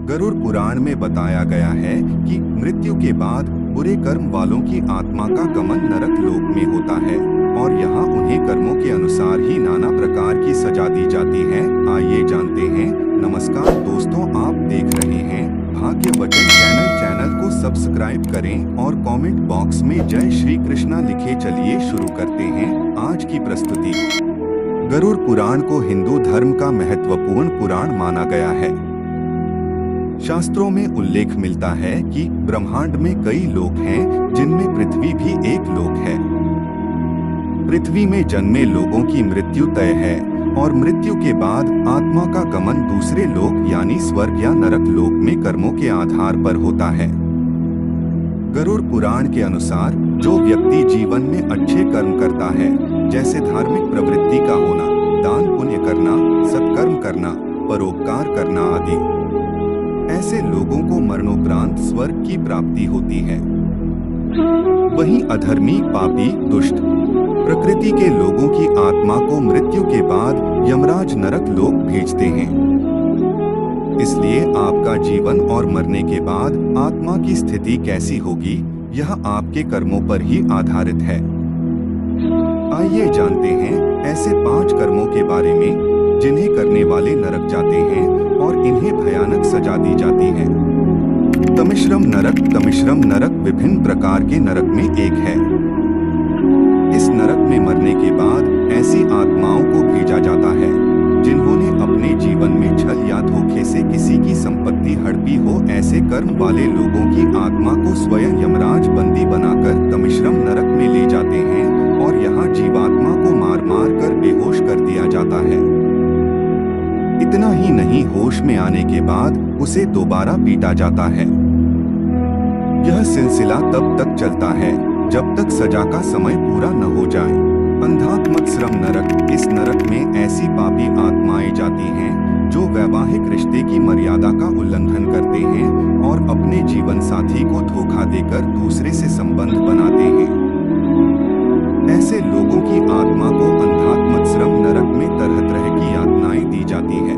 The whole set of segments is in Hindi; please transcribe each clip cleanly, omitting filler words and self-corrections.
गरुड़ पुराण में बताया गया है कि मृत्यु के बाद बुरे कर्म वालों की आत्मा का गमन नरक लोक में होता है और यहाँ उन्हें कर्मों के अनुसार ही नाना प्रकार की सजा दी जाती है। आइए जानते हैं। नमस्कार दोस्तों, आप देख रहे हैं भाग्य वचन चैनल को सब्सक्राइब करें और कमेंट बॉक्स में जय श्री कृष्णा लिखे। चलिए शुरू करते हैं आज की प्रस्तुति। गरुड़ पुराण को हिंदू धर्म का महत्वपूर्ण पुराण माना गया है। शास्त्रों में उल्लेख मिलता है कि ब्रह्मांड में कई लोक हैं, जिनमें पृथ्वी भी एक लोक है। पृथ्वी में जन्मे लोगों की मृत्यु तय है और मृत्यु के बाद आत्मा का गमन दूसरे लोक यानी स्वर्ग या नरक लोक में कर्मों के आधार पर होता है। गरुड़ पुराण के अनुसार जो व्यक्ति जीवन में अच्छे कर्म करता है, जैसे धार्मिक प्रवृत्ति का होना, दान पुण्य करना, सत्कर्म करना, परोपकार करना आदि, ऐसे लोगों को मरणोपरांत स्वर्ग की प्राप्ति होती है। वहीं अधर्मी, पापी, दुष्ट प्रकृति के लोगों की आत्मा को मृत्यु के बाद यमराज नरक लोक भेजते हैं। इसलिए आपका जीवन और मरने के बाद आत्मा की स्थिति कैसी होगी, यह आपके कर्मों पर ही आधारित है। आइए जानते हैं ऐसे 5 कर्मों के बारे में जिन्हें करने वाले नरक जाते हैं और इन्हें भयानक सजा दी जाती है। तमिश्रम नरक। तमिश्रम नरक विभिन्न प्रकार के नरक में एक है। इस नरक में मरने के बाद ऐसी आत्माओं को भेजा जाता है जिन्होंने अपने जीवन में छल या धोखे से किसी की संपत्ति हड़पी हो। ऐसे कर्म वाले लोगों की आत्मा को स्वयं यमराज बंदी बनाकर तमिश्रम नरक में ले जाते हैं और यहाँ जीवात्मा को मार मार कर बेहोश कर दिया जाता है। इतना ही नहीं, होश में आने के बाद उसे दोबारा पीटा जाता है। यह सिलसिला तब तक चलता है जब तक सजा का समय पूरा न हो जाए। अंधात्मश्रम नरक। इस नरक में ऐसी पापी आत्माएं जाती हैं जो वैवाहिक रिश्ते की मर्यादा का उल्लंघन करते हैं और अपने जीवन साथी को धोखा देकर दूसरे से संबंध बनाते हैं। ऐसे लोगों की आत्मा को अंधात्मश्रम नरक में तरह तरह की यातनाएं दी जाती है।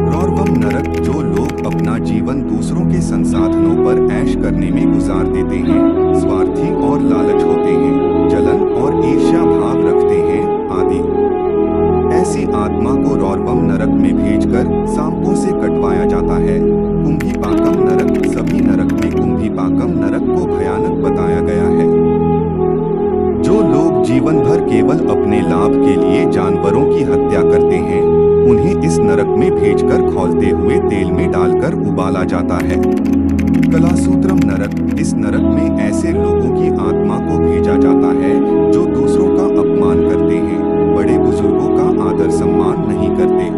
रौरवम नरक। जो लोग अपना जीवन दूसरों के संसाधनों पर ऐश करने में गुजार देते हैं, स्वार्थी और लालच होते हैं, जलन और ईर्ष्या भाव रखते हैं आदि, ऐसी आत्मा को रौरवम नरक में भेजकर सांपों से कटवाया जाता है। कुंभीपाकम नरक। सभी नरक में कुंभीपाकम नरक को भयानक बताया गया है। जो लोग जीवन भर केवल अपने लाभ के लिए जानवरों की हत्या करते हैं, उन्हें इस नरक में भेजकर खौलते हुए तेल में डालकर उबाला जाता है। कलासूत्रम नरक। इस नरक में ऐसे लोगों की आत्मा को भेजा जाता है जो दूसरों का अपमान करते हैं, बड़े बुजुर्गों का आदर सम्मान नहीं करते।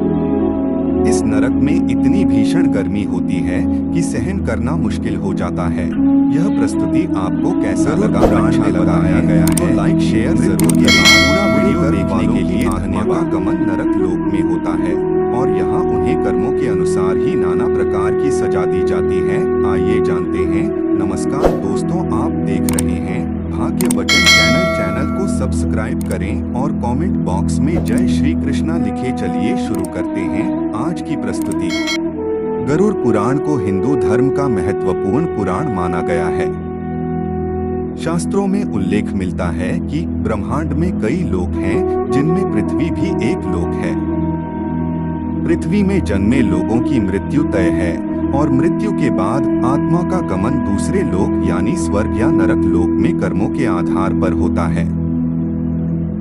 इस नरक में इतनी भीषण गर्मी होती है कि सहन करना मुश्किल हो जाता है। यह प्रस्तुति आपको कैसा लगा? बताया गया है तो लाइक शेयर जरूर करें। पूरा वीडियो देखने के लिए धन्यवाद। गमन नरक लोक में होता है और यहाँ उन्हें कर्मों के अनुसार ही नाना प्रकार की सजा दी जाती है। आइए जानते हैं। नमस्कार दोस्तों, आप देख रहे हैं भाग्य वचन चैनल को सब्सक्राइब करें और कमेंट बॉक्स में जय श्री कृष्णा लिखे। चलिए शुरू करते हैं आज की प्रस्तुति। गरुड़ पुराण को हिंदू धर्म का महत्वपूर्ण पुराण माना गया है। शास्त्रों में उल्लेख मिलता है कि ब्रह्मांड में कई लोक हैं, जिनमें पृथ्वी भी एक लोक है। पृथ्वी में जन्मे लोगों की मृत्यु तय है और मृत्यु के बाद आत्मा का गमन दूसरे लोक यानी स्वर्ग या नरक लोक में कर्मों के आधार पर होता है।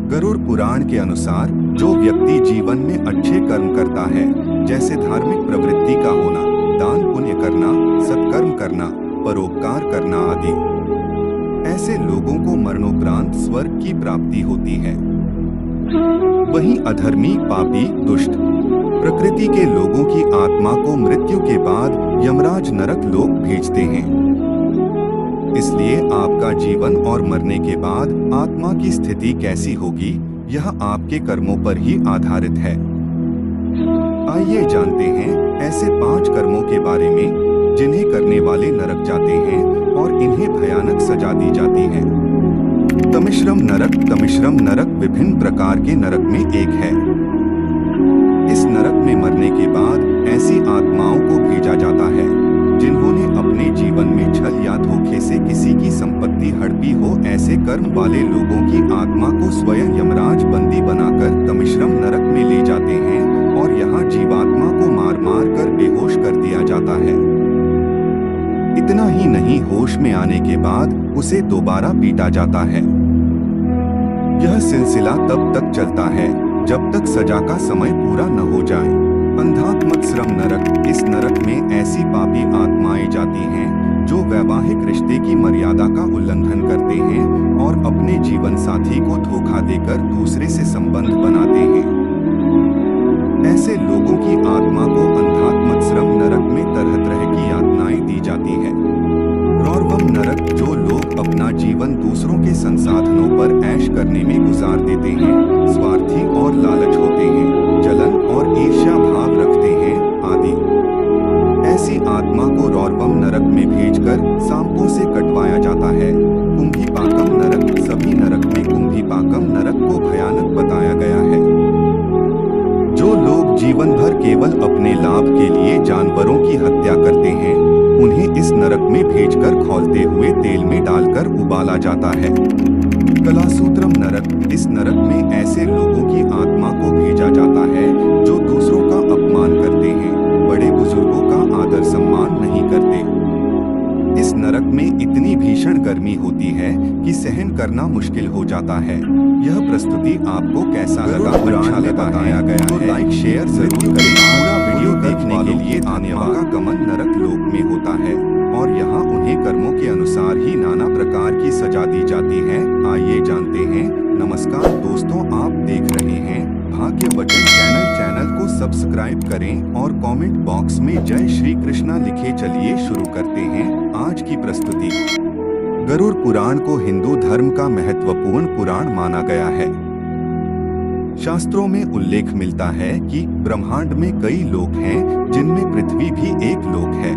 गरुड़ पुराण के अनुसार जो व्यक्ति जीवन में अच्छे कर्म करता है, जैसे धार्मिक प्रवृत्ति का होना, दान पुण्य करना, सत्कर्म करना, परोपकार करना आदि, ऐसे लोगों को मरणोपरांत स्वर्ग की प्राप्ति होती है। वहीं अधर्मी, पापी, दुष्ट प्रकृति के लोगों की आत्मा को मृत्यु के बाद यमराज नरक लोक भेजते हैं। इसलिए आपका जीवन और मरने के बाद आत्मा की स्थिति कैसी होगी, यह आपके कर्मों पर ही आधारित है। आइए जानते हैं ऐसे 5 कर्मों के बारे में जिन्हें करने वाले नरक जाते हैं और इन्हें भयानक सजा दी जाती है। तमिश्रम नरक। तमिश्रम नरक विभिन्न प्रकार के नरक में एक है। इस नरक में मरने के बाद ऐसी आत्माओं को भेजा जाता है संपत्ति हड़पी हो ऐसे कर्म वाले लोगों की आत्मा को स्वयं यमराज बंदी बनाकर तमिश्रम नरक में ले जाते हैं और यहाँ जीवात्मा को मार मार कर बेहोश कर दिया जाता है। इतना ही नहीं, होश में आने के बाद उसे दोबारा पीटा जाता है। यह सिलसिला तब तक चलता है जब तक सजा का समय पूरा न हो जाए। अंधात्मश्रम नरक, इस नरक में ऐसी पापी आत्माएं जाती हैं जो वैवाहिक रिश्ते की मर्यादा का उल्लंघन करते हैं और अपने जीवन साथी को धोखा देकर दूसरे से संबंध बनाते हैं। ऐसे लोगों की आत्मा को अंधात्मश्रम नरक में तरह तरह की यातनाएं दी जाती है। रौरवम नरक, जो लोग अपना जीवन दूसरों के संसाधनों पर ऐश करने में गुजार देते हैं, स्वार्थी और लालच होते हैं, जलन और ईर्ष्या भाव रखते हैं आदि। ऐसी आत्मा को रौरवम नरक में भेजकर सांपों से कटवाया जाता है। कुंभीपाकम नरक, सभी नरक में कुंभीपाकम नरक को भयानक बताया गया है। जो लोग जीवन भर केवल अपने लाभ के लिए जानवरों की हत्या करते हैं, उन्हें इस नरक में भेजकर खौलते हुए तेल में डालकर उबाला जाता है। कलासूत्रम नरक, इस नरक में ऐसे लोगों की आत्मा को भेजा जाता है जो दूसरों का अपमान करते हैं, बड़े बुजुर्गों का आदर सम्मान नहीं करते। इस नरक में इतनी भीषण गर्मी होती है कि सहन करना मुश्किल हो जाता है। यह प्रस्तुति आपको कैसा लगा? अच्छा बताया गया है, लाइक शेयर जरूर करें। पूरा वीडियो देखने के लिए आत्मा का गमन नरक लोक में होता है और यहाँ उन्हें कर्मों के अनुसार ही नाना प्रकार की सजा दी जाती है। आइए जानते हैं। नमस्कार दोस्तों, आप देख रहे हैं भाग्य वचन चैनल को सब्सक्राइब करें और कमेंट बॉक्स में जय श्री कृष्णा लिखे। चलिए शुरू करते हैं आज की प्रस्तुति। गरुड़ पुराण को हिंदू धर्म का महत्वपूर्ण पुराण माना गया है। शास्त्रों में उल्लेख मिलता है कि ब्रह्मांड में कई लोक हैं, जिनमें पृथ्वी भी एक लोक है।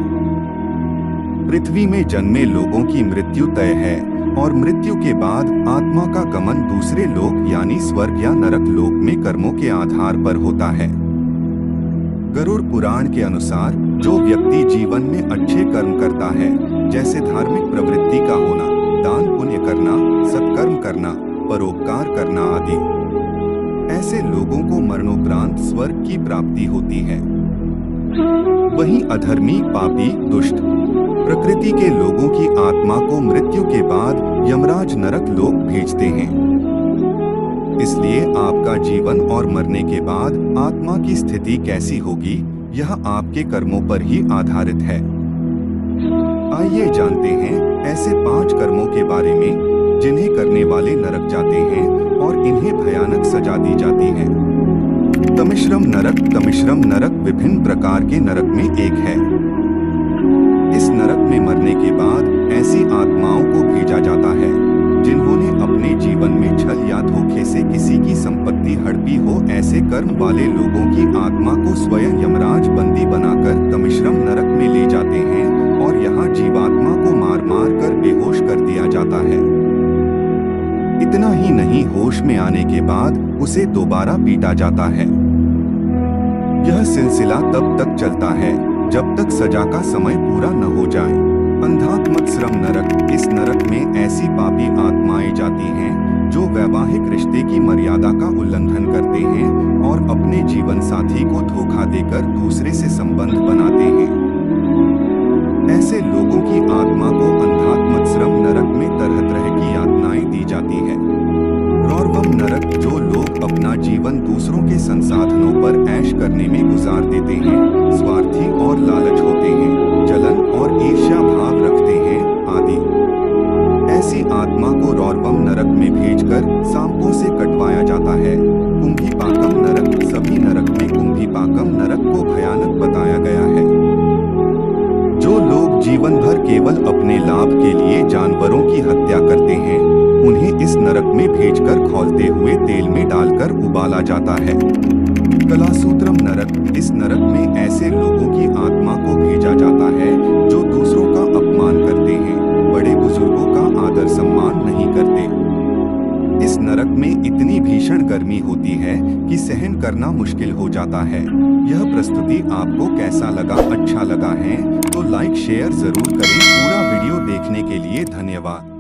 पृथ्वी में जन्मे लोगों की मृत्यु तय है और मृत्यु के बाद आत्मा का गमन दूसरे लोक यानी स्वर्ग या नरक लोक में कर्मों के आधार पर होता है। गरुड़ पुराण के अनुसार जो व्यक्ति जीवन में अच्छे कर्म करता है, जैसे धार्मिक प्रवृत्ति का होना, दान पुण्य करना, सत्कर्म करना, परोपकार करना आदि, ऐसे लोगों को मरणोपरांत स्वर्ग की प्राप्ति होती है। वहीं अधर्मी, पापी, दुष्ट प्रकृति के लोगों की आत्मा को मृत्यु के बाद यमराज नरक लोक भेजते हैं। इसलिए आपका जीवन और मरने के बाद आत्मा की स्थिति कैसी होगी, यह आपके कर्मों पर ही आधारित है। आइए जानते हैं ऐसे 5 कर्मों के बारे में जिन्हें करने वाले नरक जाते हैं और इन्हें भयानक सजा दी जाती है। तमिश्रम नरक, तमिश्रम नरक विभिन्न प्रकार के नरक में एक है। इस नरक में मरने के बाद ऐसी आत्माओं को भेजा जाता है जिन्होंने अपने जीवन में छल या धोखे से किसी की संपत्ति हड़पी हो। ऐसे कर्म वाले लोगों की आत्मा को स्वयं यमराज बंदी बनाकर तमिश्रम नरक में ले जाते हैं और यहाँ जीवात्मा को मार मार कर बेहोश कर दिया जाता है। इतना ही नहीं, होश में आने के बाद उसे दोबारा पीटा जाता है। यह सिलसिला तब तक चलता है जब तक सजा का समय पूरा न हो जाए। अंधात्मश्रम नरक, इस नरक में ऐसी पापी आत्माएं जाती हैं जो वैवाहिक रिश्ते की मर्यादा का उल्लंघन करते हैं और अपने जीवन साथी को धोखा देकर दूसरे से संबंध बनाते हैं। ऐसे लोगों की आत्मा को अंधात्मश्रम नरक में तरह तरह की यातनाएं दी जाती है। रौरवम नरक, जो लोग अपना जीवन दूसरों के संसाधनों पर ऐश करने में गुजार देते हैं, स्वार्थी और लालच होते हैं, जलन और ईर्ष्या भाव रखते हैं आदि। ऐसी आत्मा को रौरवम नरक में भेजकर सांपों से कटवाया जाता है। कुंभीपाकम नरक, सभी नरक में कुंभीपाकम नरक को भयानक बताया गया है। जो लोग जीवन भर केवल अपने लाभ के लिए जानवरों की हत्या करते हैं, उन्हें इस नरक में भेजकर खौलते हुए तेल में डालकर उबाला जाता है। कलासूत्रम नरक, इस नरक में ऐसे लोगों की आत्मा को भेजा जाता है जो दूसरों का अपमान करते हैं, बड़े बुजुर्गों का आदर सम्मान नहीं करते। इस नरक में इतनी भीषण गर्मी होती है कि सहन करना मुश्किल हो जाता है। यह प्रस्तुति आपको कैसा लगा? अच्छा लगा है तो लाइक शेयर जरूर करें। पूरा वीडियो देखने के लिए धन्यवाद।